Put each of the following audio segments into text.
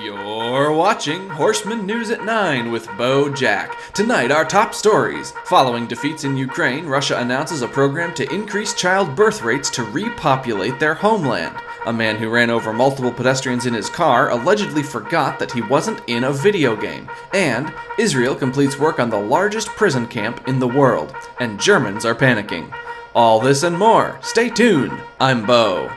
You're watching Horseman News at 9 with Bo Jack. Tonight, our top stories. Following defeats in Ukraine, Russia announces a program to increase child birth rates to repopulate their homeland. A man who ran over multiple pedestrians in his car allegedly forgot that he wasn't in a video game. And Israel completes work on the largest prison camp in the world. And Germans are panicking. All this and more. Stay tuned. I'm Bo.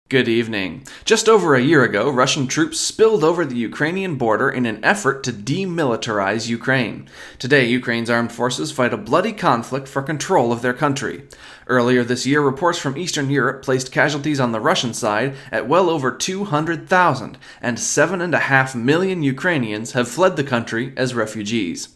Good evening. Just over a year ago, Russian troops spilled over the Ukrainian border in an effort to demilitarize Ukraine. Today, Ukraine's armed forces fight a bloody conflict for control of their country. Earlier this year, reports from Eastern Europe placed casualties on the Russian side at well over 200,000, and 7.5 million Ukrainians have fled the country as refugees.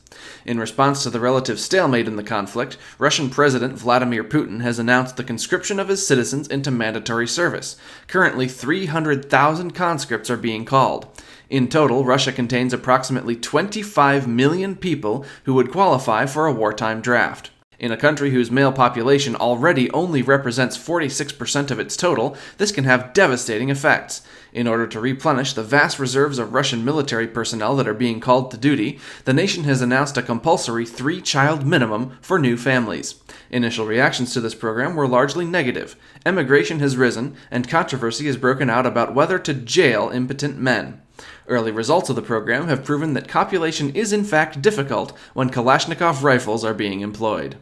In response to the relative stalemate in the conflict, Russian President Vladimir Putin has announced the conscription of his citizens into mandatory service. Currently, 300,000 conscripts are being called. In total, Russia contains approximately 25 million people who would qualify for a wartime draft. In a country whose male population already only represents 46% of its total, this can have devastating effects. In order to replenish the vast reserves of Russian military personnel that are being called to duty, the nation has announced a compulsory 3-child minimum for new families. Initial reactions to this program were largely negative. Emigration has risen, and controversy has broken out about whether to jail impotent men. Early results of the program have proven that copulation is in fact difficult when Kalashnikov rifles are being employed.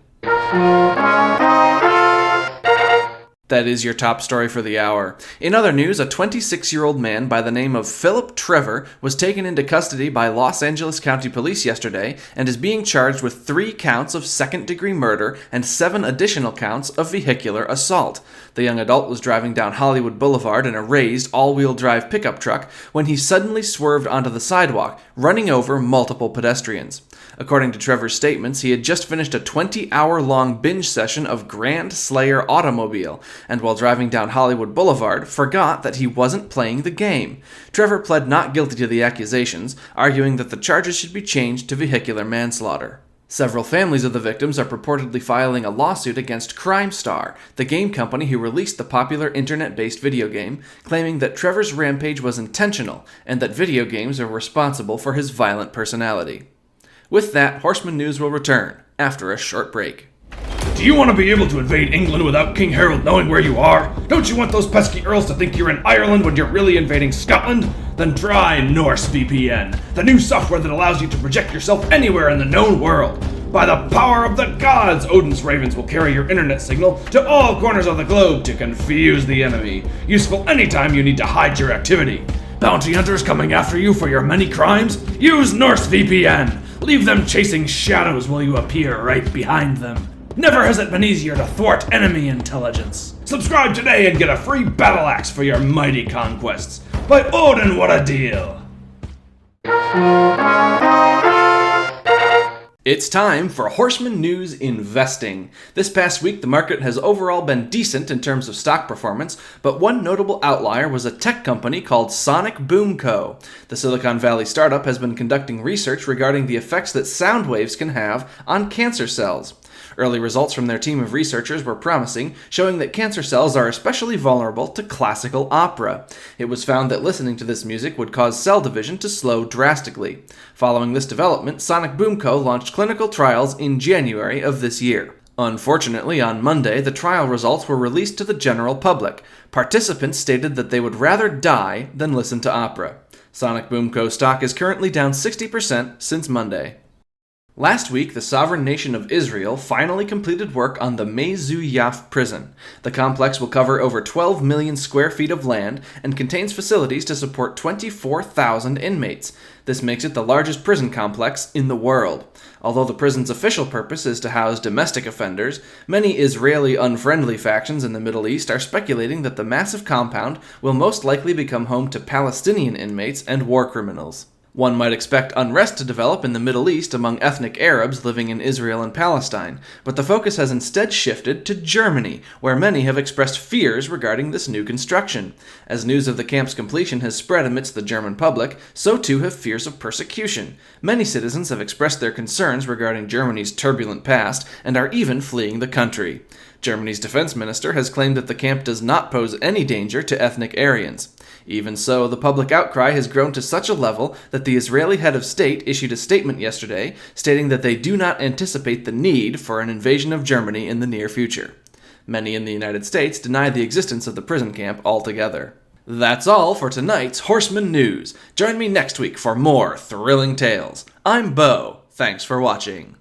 That is your top story for the hour. In other news, a 26-year-old man by the name of Philip Trevor was taken into custody by Los Angeles County Police yesterday and is being charged with 3 counts of second-degree murder and 7 additional counts of vehicular assault. The young adult was driving down Hollywood Boulevard in a raised all-wheel drive pickup truck when he suddenly swerved onto the sidewalk, running over multiple pedestrians. According to Trevor's statements, he had just finished a 20-hour-long binge session of Grand Slayer Automobile, and while driving down Hollywood Boulevard, forgot that he wasn't playing the game. Trevor pled not guilty to the accusations, arguing that the charges should be changed to vehicular manslaughter. Several families of the victims are purportedly filing a lawsuit against Crime Star, the game company who released the popular internet-based video game, claiming that Trevor's rampage was intentional and that video games are responsible for his violent personality. With that, Horseman News will return after a short break. Do you want to be able to invade England without King Harold knowing where you are? Don't you want those pesky earls to think you're in Ireland when you're really invading Scotland? Then try NorseVPN, the new software that allows you to project yourself anywhere in the known world. By the power of the gods, Odin's ravens will carry your internet signal to all corners of the globe to confuse the enemy. Useful anytime you need to hide your activity. Bounty hunters coming after you for your many crimes? Use NorseVPN. Leave them chasing shadows while you appear right behind them. Never has it been easier to thwart enemy intelligence. Subscribe today and get a free battle axe for your mighty conquests. By Odin, what a deal! It's time for Horseman News Investing. This past week, the market has overall been decent in terms of stock performance, but one notable outlier was a tech company called Sonic Boom Co. The Silicon Valley startup has been conducting research regarding the effects that sound waves can have on cancer cells. Early results from their team of researchers were promising, showing that cancer cells are especially vulnerable to classical opera. It was found that listening to this music would cause cell division to slow drastically. Following this development, Sonic Boom Co. launched clinical trials in January of this year. Unfortunately, on Monday, the trial results were released to the general public. Participants stated that they would rather die than listen to opera. Sonic Boom Co. stock is currently down 60% since Monday. Last week, the sovereign nation of Israel finally completed work on the Mezuyaf prison. The complex will cover over 12 million square feet of land and contains facilities to support 24,000 inmates. This makes it the largest prison complex in the world. Although the prison's official purpose is to house domestic offenders, many Israeli-unfriendly factions in the Middle East are speculating that the massive compound will most likely become home to Palestinian inmates and war criminals. One might expect unrest to develop in the Middle East among ethnic Arabs living in Israel and Palestine, but the focus has instead shifted to Germany, where many have expressed fears regarding this new construction. As news of the camp's completion has spread amidst the German public, so too have fears of persecution. Many citizens have expressed their concerns regarding Germany's turbulent past and are even fleeing the country. Germany's defense minister has claimed that the camp does not pose any danger to ethnic Aryans. Even so, the public outcry has grown to such a level that the Israeli head of state issued a statement yesterday stating that they do not anticipate the need for an invasion of Germany in the near future. Many in the United States deny the existence of the prison camp altogether. That's all for tonight's Horseman News. Join me next week for more thrilling tales. I'm Bo. Thanks for watching.